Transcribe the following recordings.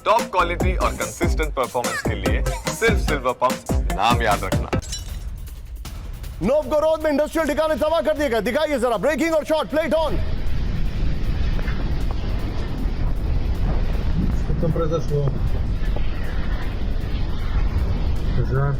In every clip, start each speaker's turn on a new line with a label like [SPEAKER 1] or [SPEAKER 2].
[SPEAKER 1] Top quality और consistent performance के लिए सिर्फ सिल्वर पंप नाम याद रखना।
[SPEAKER 2] नोवगोरोड में इंडस्ट्रियल ठिकाने तबाह कर दिए गए, दिखाइए जरा ब्रेकिंग और shot, plate on.
[SPEAKER 3] Compressor slow. Pressure.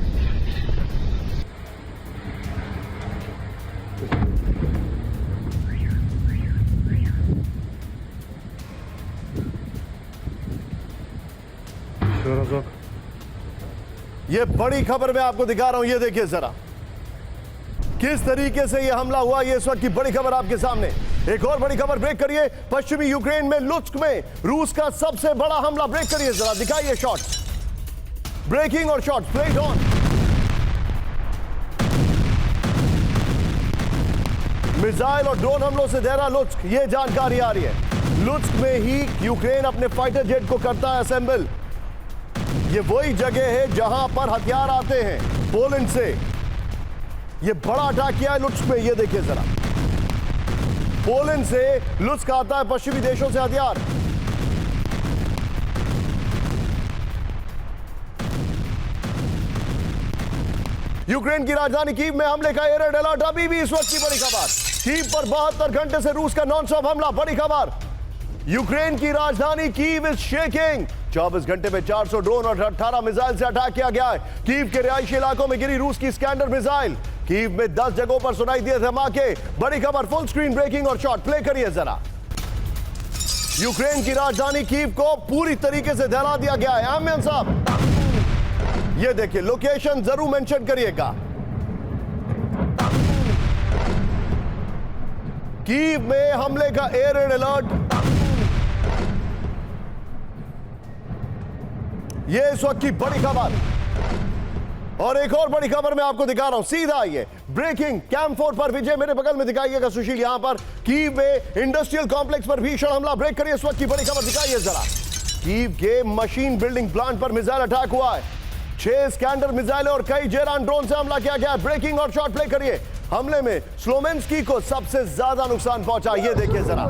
[SPEAKER 2] ये बड़ी खबर मैं आपको दिखा रहा हूं, ये देखिए जरा किस तरीके से ये हमला हुआ। ये इस वक्त की बड़ी खबर आपके सामने। एक और बड़ी खबर ब्रेक करिए, पश्चिमी यूक्रेन में लुत्स्क में रूस का सबसे बड़ा हमला। ब्रेक करिए जरा, दिखाइए शॉट्स, ब्रेकिंग और शॉट्स, प्लेट ऑन। मिसाइल और ड्रोन हमलों से दहरा लुत्स्क, ये जानकारी आ रही है। लुत्स्क में ही यूक्रेन अपने फाइटर जेट को करता है असेंबल। ये वही जगह है जहां पर हथियार आते हैं पोलैंड से। ये बड़ा अटैक किया है लुत्स्क में, ये देखिए जरा। पोलैंड से लुत्स्क आता है पश्चिमी देशों से हथियार। यूक्रेन की राजधानी कीव में हमले का एयर अलर्ट। अभी भी इस वक्त की बड़ी खबर, कीव पर 72 घंटे से रूस का नॉनस्टॉप हमला। बड़ी खबर, यूक्रेन की राजधानी कीव इज शेकिंग। 24 घंटे में 400 ड्रोन और 18 मिसाइल से अटैक किया गया है। कीव के रिहायशी इलाकों में गिरी रूस की स्कैंडर मिसाइल। कीव में 10 जगहों पर सुनाई दिए धमाके। बड़ी खबर, फुल स्क्रीन ब्रेकिंग और शॉट, प्ले करिए जरा। यूक्रेन की राजधानी कीव को पूरी तरीके से दहला दिया गया है। आमिर साहब, ये देखिए, लोकेशन जरूर मेंशन करिएगा। कीव में हमले का एयर अलर्ट। ये इस वक्त की बड़ी खबर। और एक और बड़ी खबर मैं आपको दिखा रहा हूं, सीधा आइए, ब्रेकिंग कैंप 4 पर विजय मेरे बगल में दिखाइएगा सुशील। यहां पर कीव में इंडस्ट्रियल कॉम्प्लेक्स पर भीषण हमला। ब्रेक करिए, इस वक्त की बड़ी खबर दिखाइए जरा। कीव के मशीन बिल्डिंग प्लांट पर मिसाइल अटैक हुआ है। 6 स्कैंडर मिसाइल और कई जेरान ड्रोन से हमला किया गया है। ब्रेकिंग और शॉट, प्ले करिए। हमले में स्लोमेंस्की को सबसे ज्यादा नुकसान पहुंचा। ये देखिए जरा,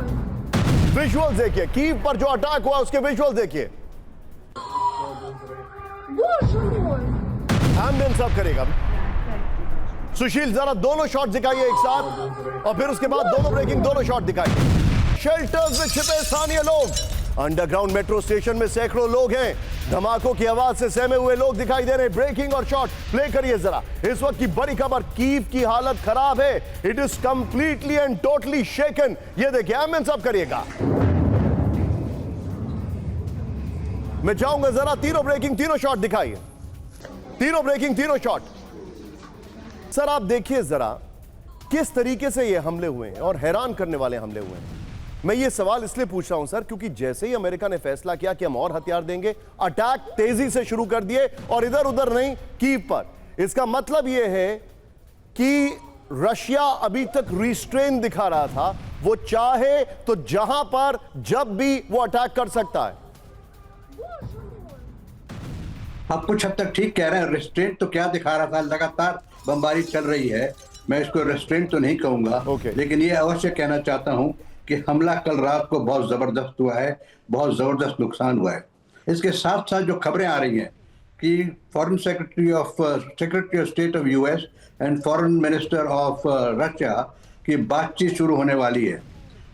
[SPEAKER 2] विजुअल देखिए, कीव पर जो अटैक हुआ उसके विजुअल देखिए। एम्बियंस सब करेगा सुशील, जरा दोनों शॉट दिखाइए एक साथ, और फिर उसके बाद दोनों ब्रेकिंग, दोनों शॉट दिखाइए। शेल्टर्स में छिपे स्थानीय लोग। अंडरग्राउंड मेट्रो स्टेशन में सैकड़ों लोग हैं। धमाकों की आवाज से सहमे हुए लोग दिखाई दे रहे हैं। ब्रेकिंग और शॉट, प्ले करिए जरा। इस वक्त की बड़ी खबर, कीव की हालत खराब है। It is completely and totally shaken. ये देखिए, एम्बियंस सब करिएगा। मैं चाहूंगा जरा तीनों ब्रेकिंग, तीनों शॉट दिखाइए। तीनों ब्रेकिंग, तीनों शॉट। सर आप देखिए जरा किस तरीके से ये हमले हुए हैं, और हैरान करने वाले हमले हुए हैं। मैं ये सवाल इसलिए पूछ रहा हूं सर, क्योंकि जैसे ही अमेरिका ने फैसला किया कि हम और हथियार देंगे, अटैक तेजी से शुरू कर दिए, और इधर उधर नहीं, कीव पर। इसका मतलब यह है कि रशिया अभी तक रिस्ट्रेन दिखा रहा था। वो चाहे तो जहां पर जब भी वो अटैक कर सकता है।
[SPEAKER 4] आप कुछ हद तक ठीक कह रहे हैं। रेस्ट्रेंट तो क्या दिखा रहा था, लगातार बमबारी चल रही है। मैं इसको रेस्ट्रेंट तो नहीं कहूंगा, लेकिन ये अवश्य कहना चाहता हूं कि हमला कल रात को बहुत जबरदस्त हुआ है, बहुत जबरदस्त नुकसान हुआ है। इसके साथ साथ जो खबरें आ रही हैं कि foreign secretary of state of US and foreign minister of Russia की बातचीत शुरू होने वाली है।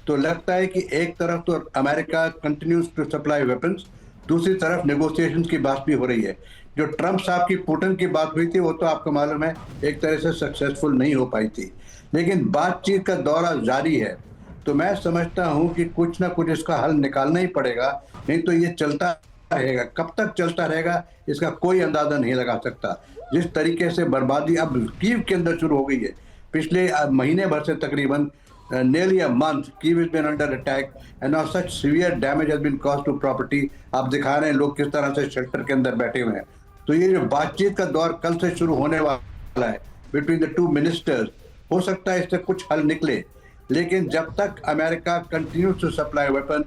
[SPEAKER 4] तो लगता है कि एक तरफ तो America continues to supply weapons, दूसरी तरफ नेगोशिएशन की बात भी हो रही है। जो ट्रंप साहब की पुतिन की बात हुई थी, वो तो आपको मालूम है एक तरह से सक्सेसफुल नहीं हो पाई थी, लेकिन बातचीत का दौरा जारी है। तो मैं समझता हूं कि कुछ ना कुछ इसका हल निकालना ही पड़ेगा, नहीं तो ये चलता रहेगा। कब तक चलता रहेगा इसका कोई अंदाजा नहीं लगा सकता। जिस तरीके से बर्बादी अब कीव के अंदर शुरू हो गई है, पिछले महीने भर से तकरीबन nearly a month, Kyiv has been under attack and now such severe damage has been caused to property. आप दिखा रहे हैं लोग किस तरह से शेल्टर के अंदर बैठे हुए हैं। तो ये जो बातचीत का दौर कल से शुरू होने वाला है बिटवीन द टू मिनिस्टर्स, हो सकता है इससे कुछ हल निकले, लेकिन जब तक America continues to supply weapon,